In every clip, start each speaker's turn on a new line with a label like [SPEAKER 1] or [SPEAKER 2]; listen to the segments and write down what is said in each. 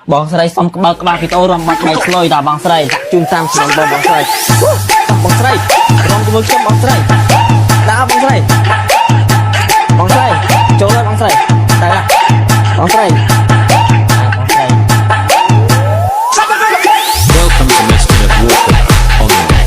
[SPEAKER 1] Bong serai som kebal kita orang mat mai sloi dah bang serai cun sam sebang bang serai bang serai orang tu macam bang serai dah bang serai coba bang serai dah bang serai
[SPEAKER 2] Welcome to Mr. Walker on the mix.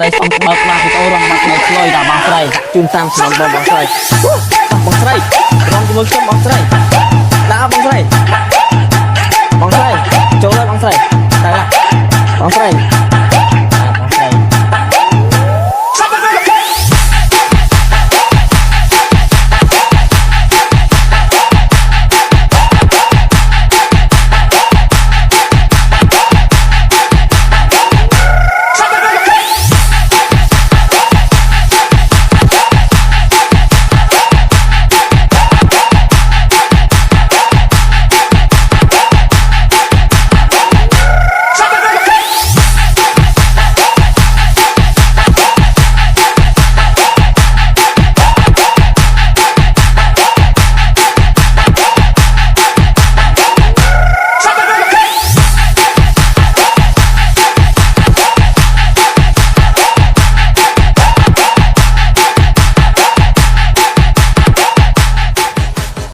[SPEAKER 1] serai som kebal kita orang mat mai sloi dah bang serai cun sam sebang bang serai bang serai orang tu macam bang serai dah bang serai